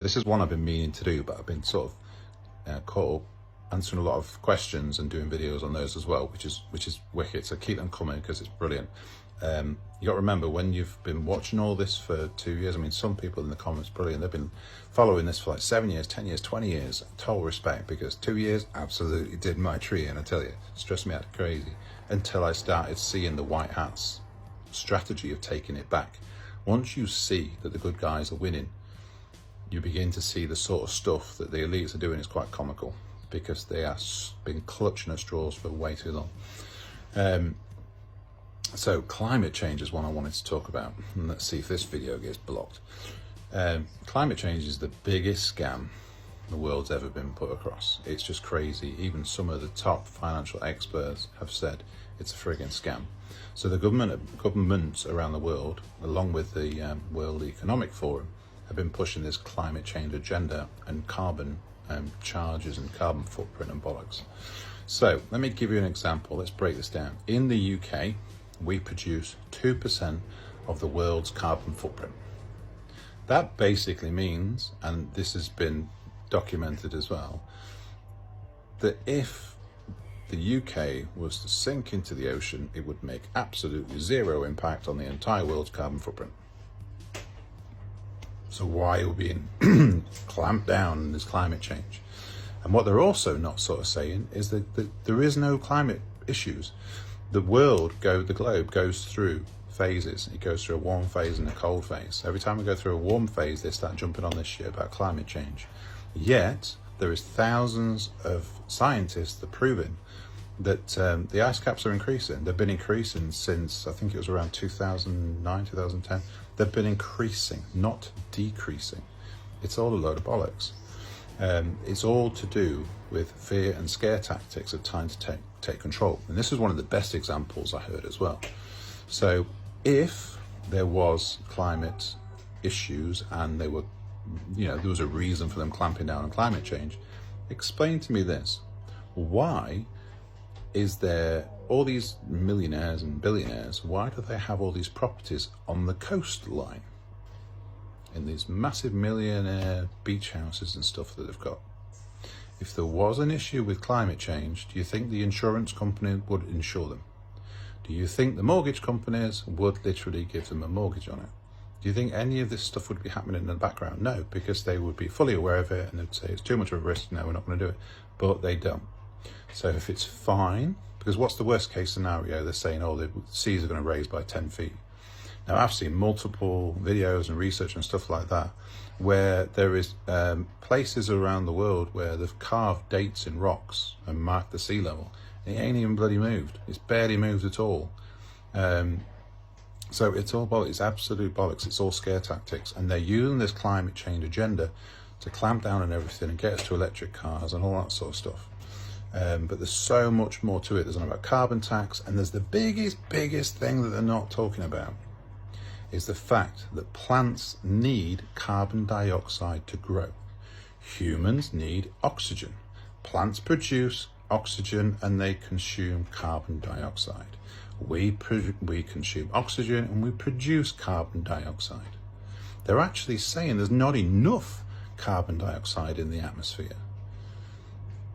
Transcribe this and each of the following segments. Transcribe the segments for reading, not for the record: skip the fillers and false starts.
This is one I've been meaning to do, but I've been sort of caught up answering a lot of questions and doing videos on those as well, which is wicked. So keep them coming because it's brilliant. You got to remember, when you've been watching all this for 2 years, I mean, some people in the comments, brilliant, they've been following this for like 7 years, 10 years, 20 years. Total respect, because 2 years absolutely did my tree, and I tell you, stressed me out crazy until I started seeing the white hats strategy of taking it back. Once you see that the good guys are winning, you begin to see the sort of stuff that the elites are doing is quite comical, because they have been clutching at straws for way too long. So climate change is one I wanted to talk about, and let's see if this video gets blocked. Climate change is the biggest scam the world's ever been put across. It's just crazy. Even some of the top financial experts have said it's a frigging scam. So the governments around the world, along with the World Economic Forum, have been pushing this climate change agenda and carbon charges and carbon footprint and bollocks. So let me give you an example. Let's break this down. In the UK, we produce 2% of the world's carbon footprint. That basically means, and this has been documented as well, that if the UK was to sink into the ocean, it would make absolutely zero impact on the entire world's carbon footprint. So why are we being clamped down on this climate change? And what they're also not sort of saying is that there is no climate issues. The globe goes through phases. It goes through a warm phase and a cold phase. Every time we go through a warm phase, they start jumping on this shit about climate change. Yet there is thousands of scientists that are proving that the ice caps are increasing. They've been increasing since, I think it was around 2009, 2010. They've been increasing, not decreasing. It's all a load of bollocks. It's all to do with fear and scare tactics of trying to take control. And this is one of the best examples I heard as well. So if there was climate issues and they were, there was a reason for them clamping down on climate change, explain to me this. Why is there all these millionaires and billionaires, why do they have all these properties on the coastline? In these massive millionaire beach houses and stuff that they've got. If there was an issue with climate change, do you think the insurance company would insure them? Do you think the mortgage companies would literally give them a mortgage on it? Do you think any of this stuff would be happening in the background? No, because they would be fully aware of it and they'd say it's too much of a risk, no, we're not going to do it. But they don't. So if it's fine, because what's the worst case scenario? They're saying, oh, the seas are going to raise by 10 feet. Now, I've seen multiple videos and research and stuff like that where there is places around the world where they've carved dates in rocks and marked the sea level. It ain't even bloody moved. It's barely moved at all. So it's all bollocks. It's absolute bollocks. It's all scare tactics. And they're using this climate change agenda to clamp down on everything and get us to electric cars and all that sort of stuff. But there's so much more to it. There's one about carbon tax, and there's the biggest thing that they're not talking about is the fact that plants need carbon dioxide to grow. Humans need oxygen. Plants produce oxygen and they consume carbon dioxide. We consume oxygen and we produce carbon dioxide. They're actually saying there's not enough carbon dioxide in the atmosphere.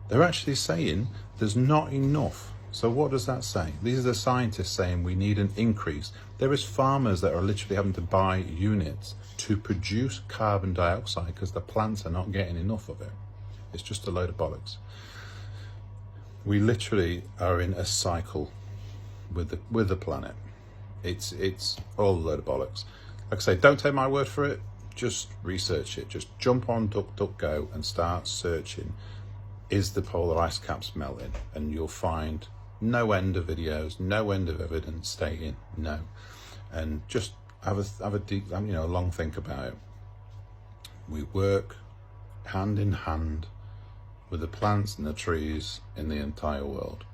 They're actually saying there's not enough. So what does that say? These are the scientists saying we need an increase. There is farmers that are literally having to buy units to produce carbon dioxide because the plants are not getting enough of it. It's just a load of bollocks. We literally are in a cycle with the planet. It's all a load of bollocks. Like I say, don't take my word for it. Just research it. Just jump on DuckDuckGo and start searching. Is the polar ice caps melting? And you'll find no end of videos, no end of evidence stating no. And just have a deep, a long think about it. We work hand in hand with the plants and the trees in the entire world.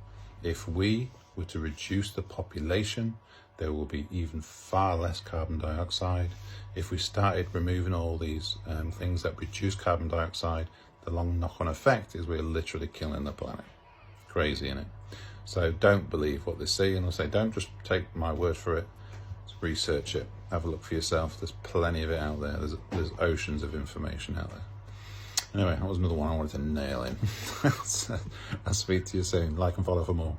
If we were to reduce the population, there will be even far less carbon dioxide. If we started removing all these things that reduce carbon dioxide, the long knock-on effect is we're literally killing the planet. Crazy, isn't it? So don't believe what they say, and I say don't just take my word for it. Research it. have a look for yourself. There's plenty of it out there. There's oceans of information out there. Anyway, that was another one I wanted to nail in. I'll speak to you soon. Like and follow for more.